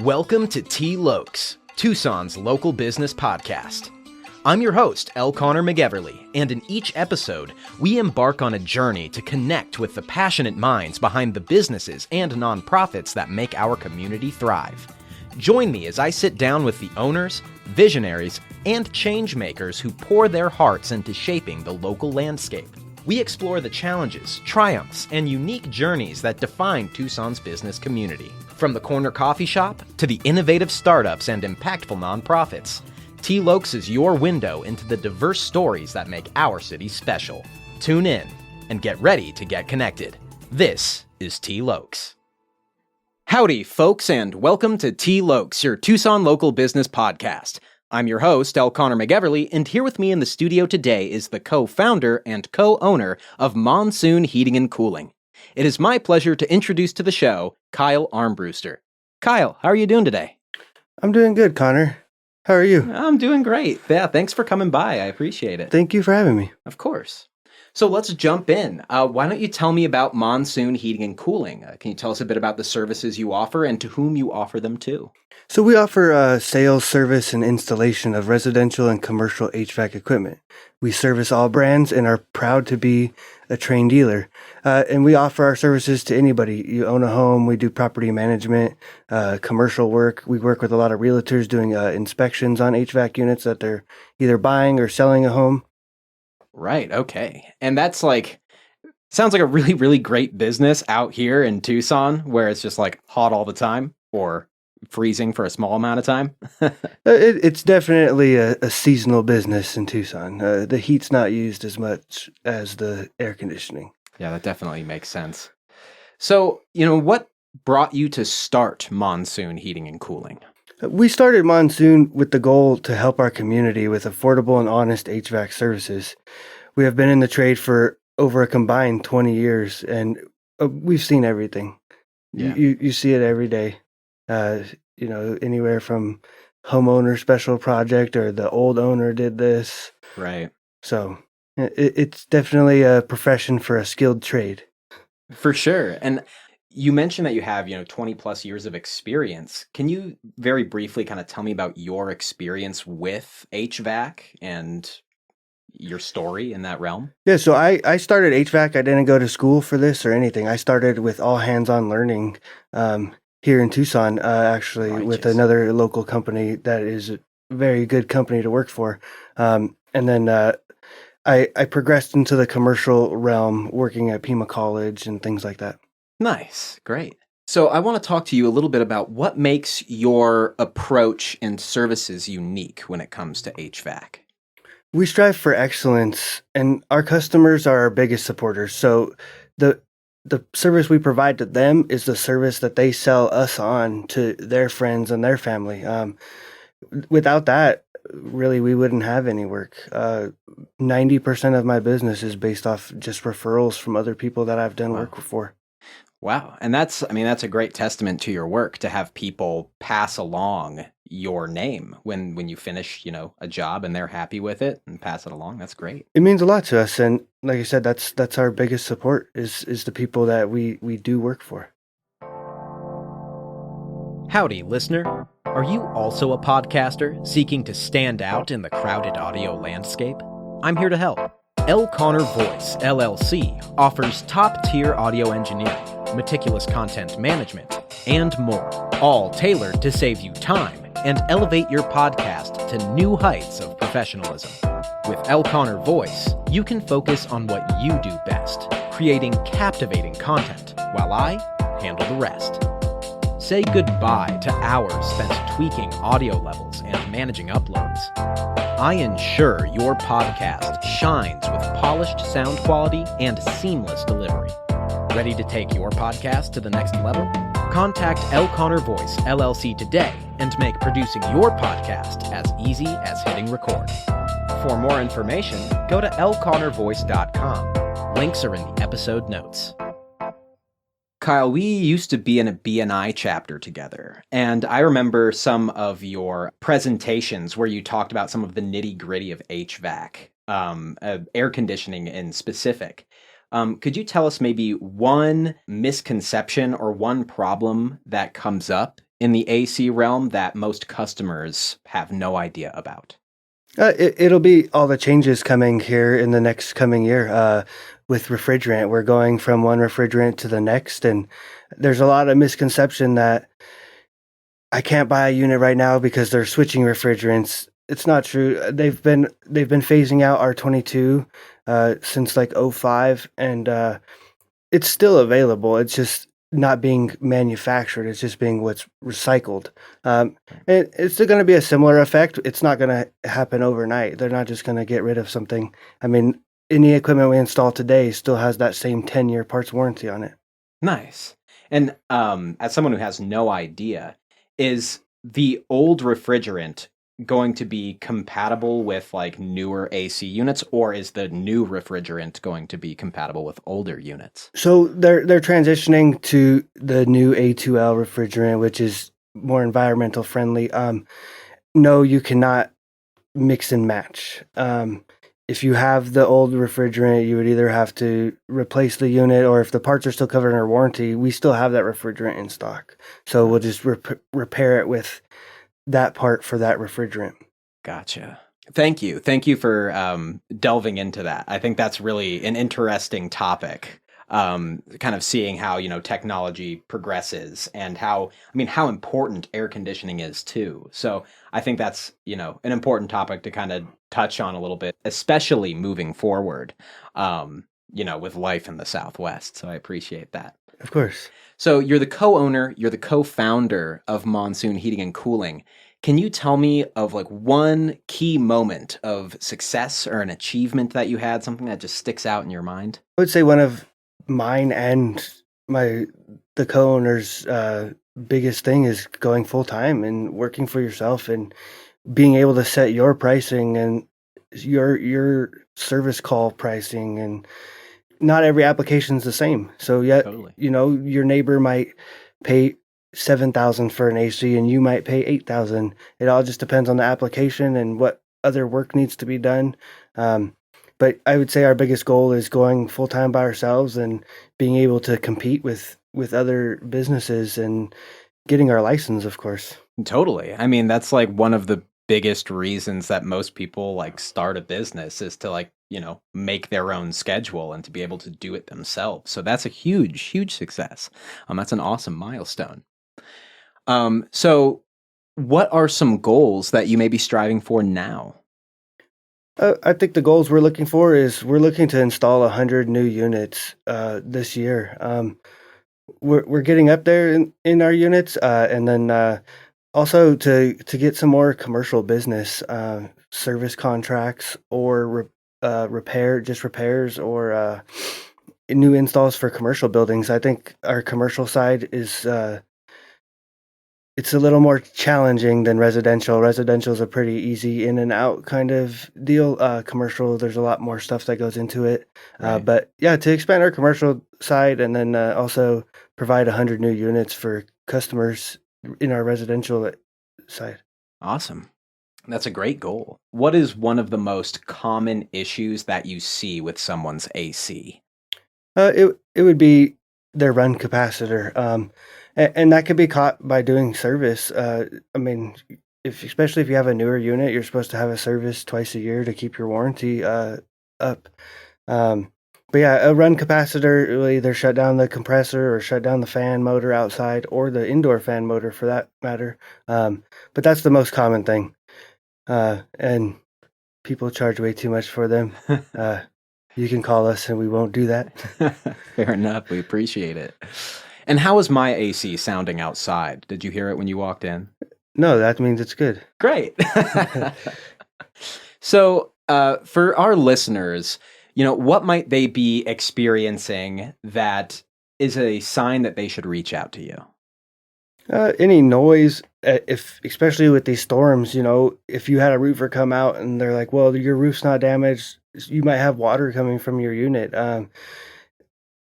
Welcome to T. Lokes, Tucson's local business podcast. I'm your host, L. Connor McEverly, and in each episode, we embark on a journey to connect with the passionate minds behind the businesses and nonprofits that make our community thrive. Join me as I sit down with the owners, visionaries, and change makers who pour their hearts into shaping the local landscape. We explore the challenges, triumphs, and unique journeys that define Tucson's business community. From the corner coffee shop to the innovative startups and impactful nonprofits, T. Lokes is your window into the diverse stories that make our city special. Tune in and get ready to get connected. This is T. Lokes. Howdy, folks, and welcome to T. Lokes, your Tucson local business podcast. I'm your host, L. Connor McEverly, and here with me in the studio today is the co-founder and co-owner of Monsoon Heating and Cooling. It is my pleasure to introduce to the show, Kyle Armbruster. Kyle, how are you doing today? I'm doing good, Connor. How are you? I'm doing great. Yeah, thanks for coming by. I appreciate it. Thank you for having me. Of course. So let's jump in. Why don't you tell me about Monsoon Heating and Cooling? Can you tell us a bit about the services you offer and to whom you offer them to? So we offer sales, service, and installation of residential and commercial HVAC equipment. We service all brands and are proud to be a trained dealer. And we offer our services to anybody. You own a home, we do property management, commercial work. We work with a lot of realtors doing inspections on HVAC units that they're either buying or selling a home. Right, okay. And that's sounds like a really, really great business out here in Tucson where it's just hot all the time or freezing for a small amount of time. It's definitely a seasonal business in Tucson. The heat's not used as much as the air conditioning. Yeah, that definitely makes sense. So, what brought you to start Monsoon Heating and Cooling? We started Monsoon with the goal to help our community with affordable and honest HVAC services. We have been in the trade for over a combined 20 years, and we've seen everything. Yeah. You see it every day. Anywhere from homeowner special project or the old owner did this. Right. So it's definitely a profession for a skilled trade. For sure. And you mentioned that you have, 20 plus years of experience. Can you very briefly kind of tell me about your experience with HVAC and your story in that realm? Yeah, so I started HVAC. I didn't go to school for this or anything. I started with all hands-on learning here in Tucson, actually, with another local company that is a very good company to work for. And then I progressed into the commercial realm, working at Pima College and things like that. Nice. Great. So I want to talk to you a little bit about what makes your approach and services unique when it comes to HVAC. We strive for excellence, and our customers are our biggest supporters. So the service we provide to them is the service that they sell us on to their friends and their family. Without that, really, we wouldn't have any work. 90% of my business is based off just referrals from other people that I've done work for. Wow. And that's a great testament to your work to have people pass along your name when you finish, a job and they're happy with it and pass it along. That's great. It means a lot to us. And like I said, that's our biggest support is the people that we do work for. Howdy, listener. Are you also a podcaster seeking to stand out in the crowded audio landscape? I'm here to help. L. Connor Voice, LLC, offers top-tier audio engineering, meticulous content management, and more, all tailored to save you time and elevate your podcast to new heights of professionalism. With L. Connor Voice, you can focus on what you do best, creating captivating content, while I handle the rest. Say goodbye to hours spent tweaking audio levels and managing uploads. I ensure your podcast shines with polished sound quality and seamless delivery. Ready to take your podcast to the next level? Contact L. Connor Voice, LLC today and make producing your podcast as easy as hitting record. For more information, go to lconnorvoice.com. Links are in the episode notes. Kyle, we used to be in a BNI chapter together, and I remember some of your presentations where you talked about some of the nitty-gritty of HVAC, air conditioning in specific. Could you tell us maybe one misconception or one problem that comes up in the AC realm that most customers have no idea about? It'll be all the changes coming here in the next coming year. With refrigerant, we're going from one refrigerant to the next, and there's a lot of misconception that I can't buy a unit right now because they're switching refrigerants. It's not true. They've been phasing out R22 since like '05, and it's still available. It's just not being manufactured. It's just being what's recycled. And it's still going to be a similar effect. It's not going to happen overnight. They're not just going to get rid of something. I mean, any equipment we install today still has that same 10-year parts warranty on it. Nice. And as someone who has no idea, is the old refrigerant going to be compatible with like newer AC units, or is the new refrigerant going to be compatible with older units? So they're transitioning to the new A2L refrigerant, which is more environmental friendly. No, you cannot mix and match. If you have the old refrigerant, you would either have to replace the unit, or if the parts are still covered under warranty, we still have that refrigerant in stock. So we'll just repair it with that part for that refrigerant. Gotcha. Thank you. Thank you for delving into that. I think that's really an interesting topic. Kind of seeing how, technology progresses and how important air conditioning is too. So I think that's, an important topic to kind of touch on a little bit, especially moving forward, with life in the Southwest. So I appreciate that. Of course. So you're the co-owner, you're the co-founder of Monsoon Heating and Cooling. Can you tell me of like one key moment of success or an achievement that you had, something that just sticks out in your mind? I would say one of mine and the co-owner's biggest thing is going full time and working for yourself and being able to set your pricing and your service call pricing, and not every application is the same. So Totally. Your neighbor might pay $7,000 for an AC and you might pay $8,000. It all just depends on the application and what other work needs to be done. But I would say our biggest goal is going full time by ourselves and being able to compete with other businesses and getting our license, of course. Totally. I mean, that's like one of the biggest reasons that most people like start a business is to like, make their own schedule and to be able to do it themselves. So that's a huge, huge success. That's an awesome milestone. So what are some goals that you may be striving for now? I think the goals we're looking for is we're looking to install 100 new units this year. We're getting up there in our units, and then also to get some more commercial business, service contracts, or repairs, or new installs for commercial buildings. I think our commercial side is it's a little more challenging than residential. Residential is a pretty easy in and out kind of deal. Commercial, there's a lot more stuff that goes into it. Right. But yeah, to expand our commercial side and then also provide 100 new units for customers in our residential side. Awesome. That's a great goal. What is one of the most common issues that you see with someone's AC? It would be their run capacitor. And that could be caught by doing service. I mean, especially if you have a newer unit, you're supposed to have a service twice a year to keep your warranty up. But yeah, a run capacitor will either shut down the compressor or shut down the fan motor outside, or the indoor fan motor for that matter. But that's the most common thing. And people charge way too much for them. You can call us and we won't do that. Fair enough. We appreciate it. And how is my AC sounding outside? Did you hear it when you walked in? No, that means it's good. Great. So, for our listeners, what might they be experiencing that is a sign that they should reach out to you? Any noise, especially with these storms, if you had a roofer come out and they're like, well, your roof's not damaged, you might have water coming from your unit.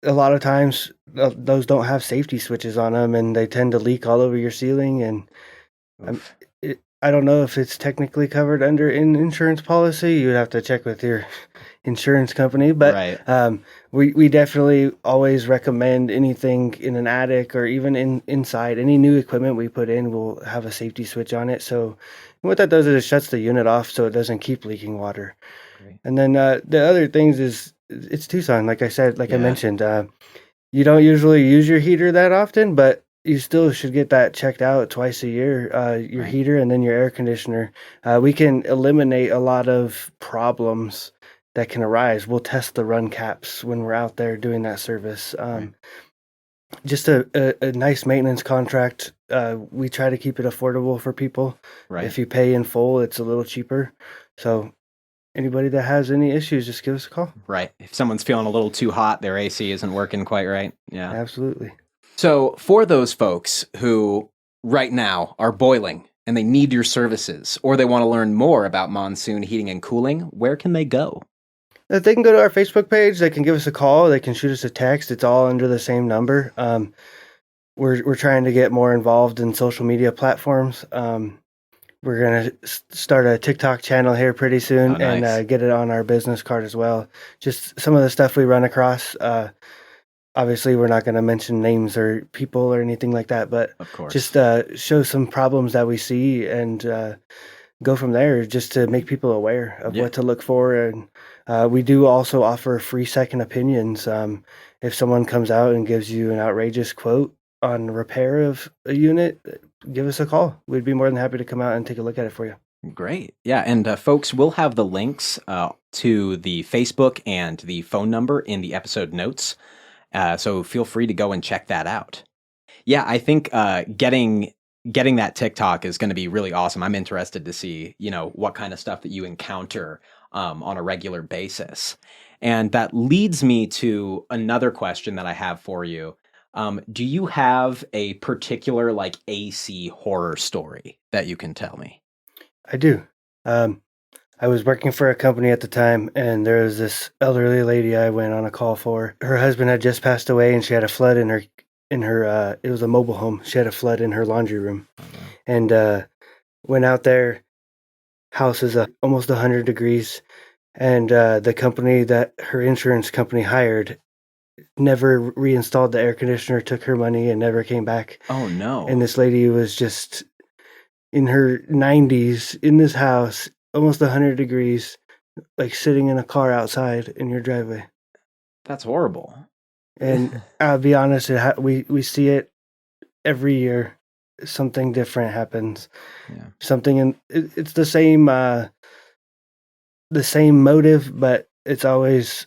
A lot of times those don't have safety switches on them and they tend to leak all over your ceiling. And I don't know if it's technically covered under an insurance policy. You would have to check with your insurance company, but Right. we definitely always recommend anything in an attic or even inside any new equipment we put in. We'll have a safety switch on it. So what that does is it shuts the unit off so it doesn't keep leaking water. Great. And then the other things is it's Tucson, like I said, like I Yeah. mentioned. You don't usually use your heater that often, but you still should get that checked out twice a year, your Right. heater and then your air conditioner. We can eliminate a lot of problems that can arise. We'll test the run caps when we're out there doing that service. Right. Just a nice maintenance contract. We try to keep it affordable for people. Right. If you pay in full, it's a little cheaper. So anybody that has any issues, just give us a call. Right. If someone's feeling a little too hot, their AC isn't working quite right. Yeah. Absolutely. So for those folks who right now are boiling and they need your services, or they want to learn more about Monsoon Heating and Cooling, where can they go? They can go to our Facebook page. They can give us a call. They can shoot us a text. It's all under the same number. We're trying to get more involved in social media platforms. We're gonna start a TikTok channel here pretty soon. Oh, nice. And get it on our business card as well. Just some of the stuff we run across. Obviously, we're not going to mention names or people or anything like that, but Of course. just show some problems that we see and go from there, just to make people aware of what to look for. And we do also offer free second opinions. If someone comes out and gives you an outrageous quote on repair of a unit, give us a call. We'd be more than happy to come out and take a look at it for you. Great. Yeah. And folks, we'll have the links to the Facebook and the phone number in the episode notes. So feel free to go and check that out. Yeah, I think getting that TikTok is going to be really awesome. I'm interested to see, what kind of stuff that you encounter on a regular basis. And that leads me to another question that I have for you. Do you have a particular AC horror story that you can tell me? I do. I was working for a company at the time, and there was this elderly lady I went on a call for. Her husband had just passed away, and she had a flood in her. It was a mobile home. She had a flood in her laundry room, and went out there. House is almost 100 degrees, and the company that her insurance company hired never reinstalled the air conditioner. Took her money and never came back. Oh no! And this lady was just in her 90s in this house. Almost 100 degrees, like sitting in a car outside in your driveway. That's horrible. And I'll be honest, we see it every year. Something different happens. Yeah. It's the same motive, but there's always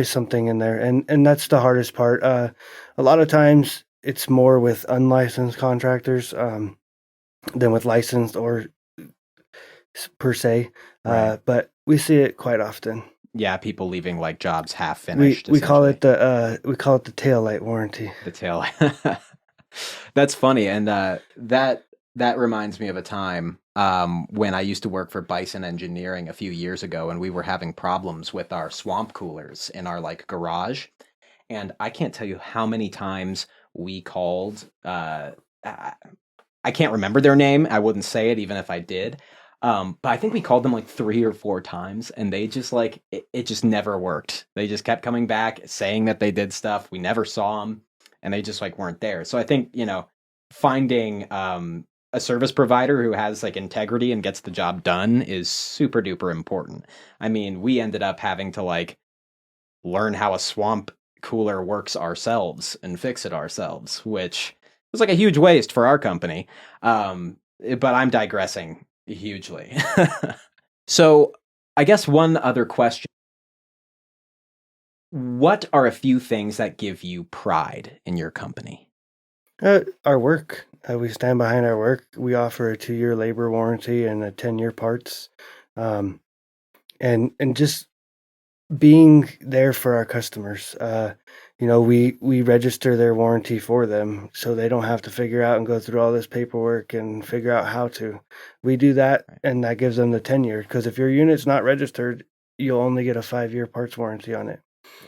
something in there, and that's the hardest part. A lot of times it's more with unlicensed contractors than with licensed or per se, Right. but we see it quite often. Yeah, people leaving jobs half finished. We call it the tail light warranty. The tail. That's funny, and that reminds me of a time when I used to work for Bison Engineering a few years ago, and we were having problems with our swamp coolers in our garage, and I can't tell you how many times we called. I can't remember their name. I wouldn't say it even if I did. But I think we called them 3 or 4 times, and they just it just never worked. They just kept coming back saying that they did stuff. We never saw them, and they just weren't there. So I think finding a service provider who has integrity and gets the job done is super duper important. I mean, we ended up having to learn how a swamp cooler works ourselves and fix it ourselves, which was a huge waste for our company. But I'm digressing hugely. So I guess one other question. What are a few things that give you pride in your company? Our work. We stand behind our work. We offer a 2-year labor warranty and a 10-year parts. And just being there for our customers. We register their warranty for them, so they don't have to figure out and go through all this paperwork and figure out how to. We do that, and that gives them the 10-year. Because if your unit's not registered, you'll only get a 5-year parts warranty on it.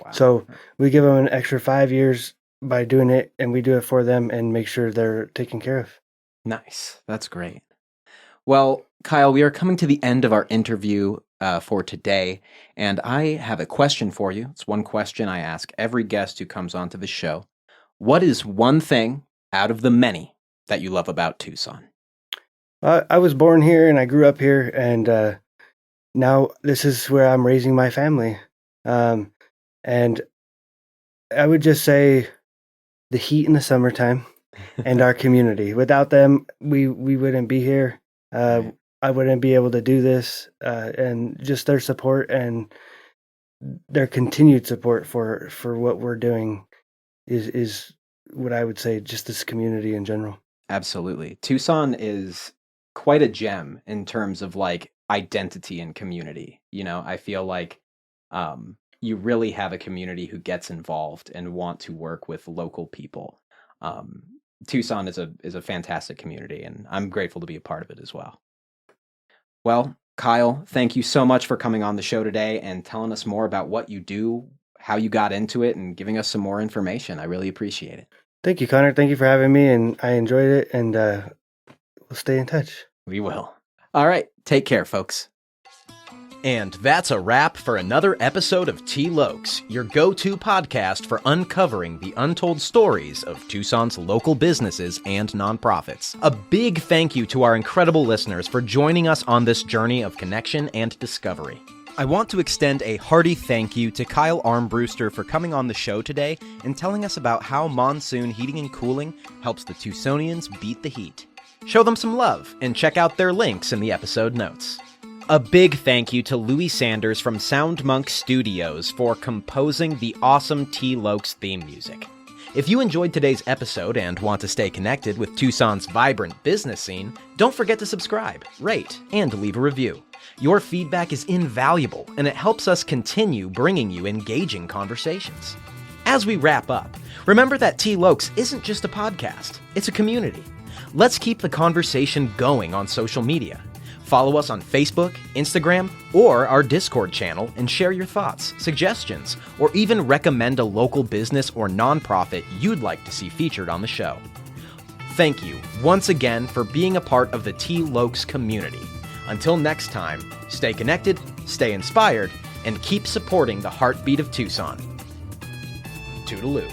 Wow. So we give them an extra 5 years by doing it, and we do it for them and make sure they're taken care of. Nice. That's great. Well, Kyle, we are coming to the end of our interview for today, and I have a question for you. It's one question I ask every guest who comes onto the show. What is one thing out of the many that you love about Tucson? I was born here and I grew up here, and now this is where I'm raising my family. And I would just say the heat in the summertime and our community. Without them, we wouldn't be here. Right. I wouldn't be able to do this, and just their support and their continued support for what we're doing is what I would say. Just this community in general. Absolutely. Tucson is quite a gem in terms of like identity and community. I feel like you really have a community who gets involved and want to work with local people. Um, Tucson is a fantastic community, and I'm grateful to be a part of it as well. Well, Kyle, thank you so much for coming on the show today and telling us more about what you do, how you got into it, and giving us some more information. I really appreciate it. Thank you, Connor. Thank you for having me, and I enjoyed it, and we'll stay in touch. We will. All right. Take care, folks. And that's a wrap for another episode of T-Lokes, your go-to podcast for uncovering the untold stories of Tucson's local businesses and nonprofits. A big thank you to our incredible listeners for joining us on this journey of connection and discovery. I want to extend a hearty thank you to Kyle Armbruster for coming on the show today and telling us about how Monsoon Heating and Cooling helps the Tucsonians beat the heat. Show them some love and check out their links in the episode notes. A big thank you to Louis Sanders from Sound Monk Studios for composing the awesome T-Lokes theme music. If you enjoyed today's episode and want to stay connected with Tucson's vibrant business scene, don't forget to subscribe, rate, and leave a review. Your feedback is invaluable, and it helps us continue bringing you engaging conversations. As we wrap up, remember that T-Lokes isn't just a podcast, it's a community. Let's keep the conversation going on social media. Follow us on Facebook, Instagram, or our Discord channel and share your thoughts, suggestions, or even recommend a local business or nonprofit you'd like to see featured on the show. Thank you once again for being a part of the T-Lokes community. Until next time, stay connected, stay inspired, and keep supporting the heartbeat of Tucson. Toodaloo.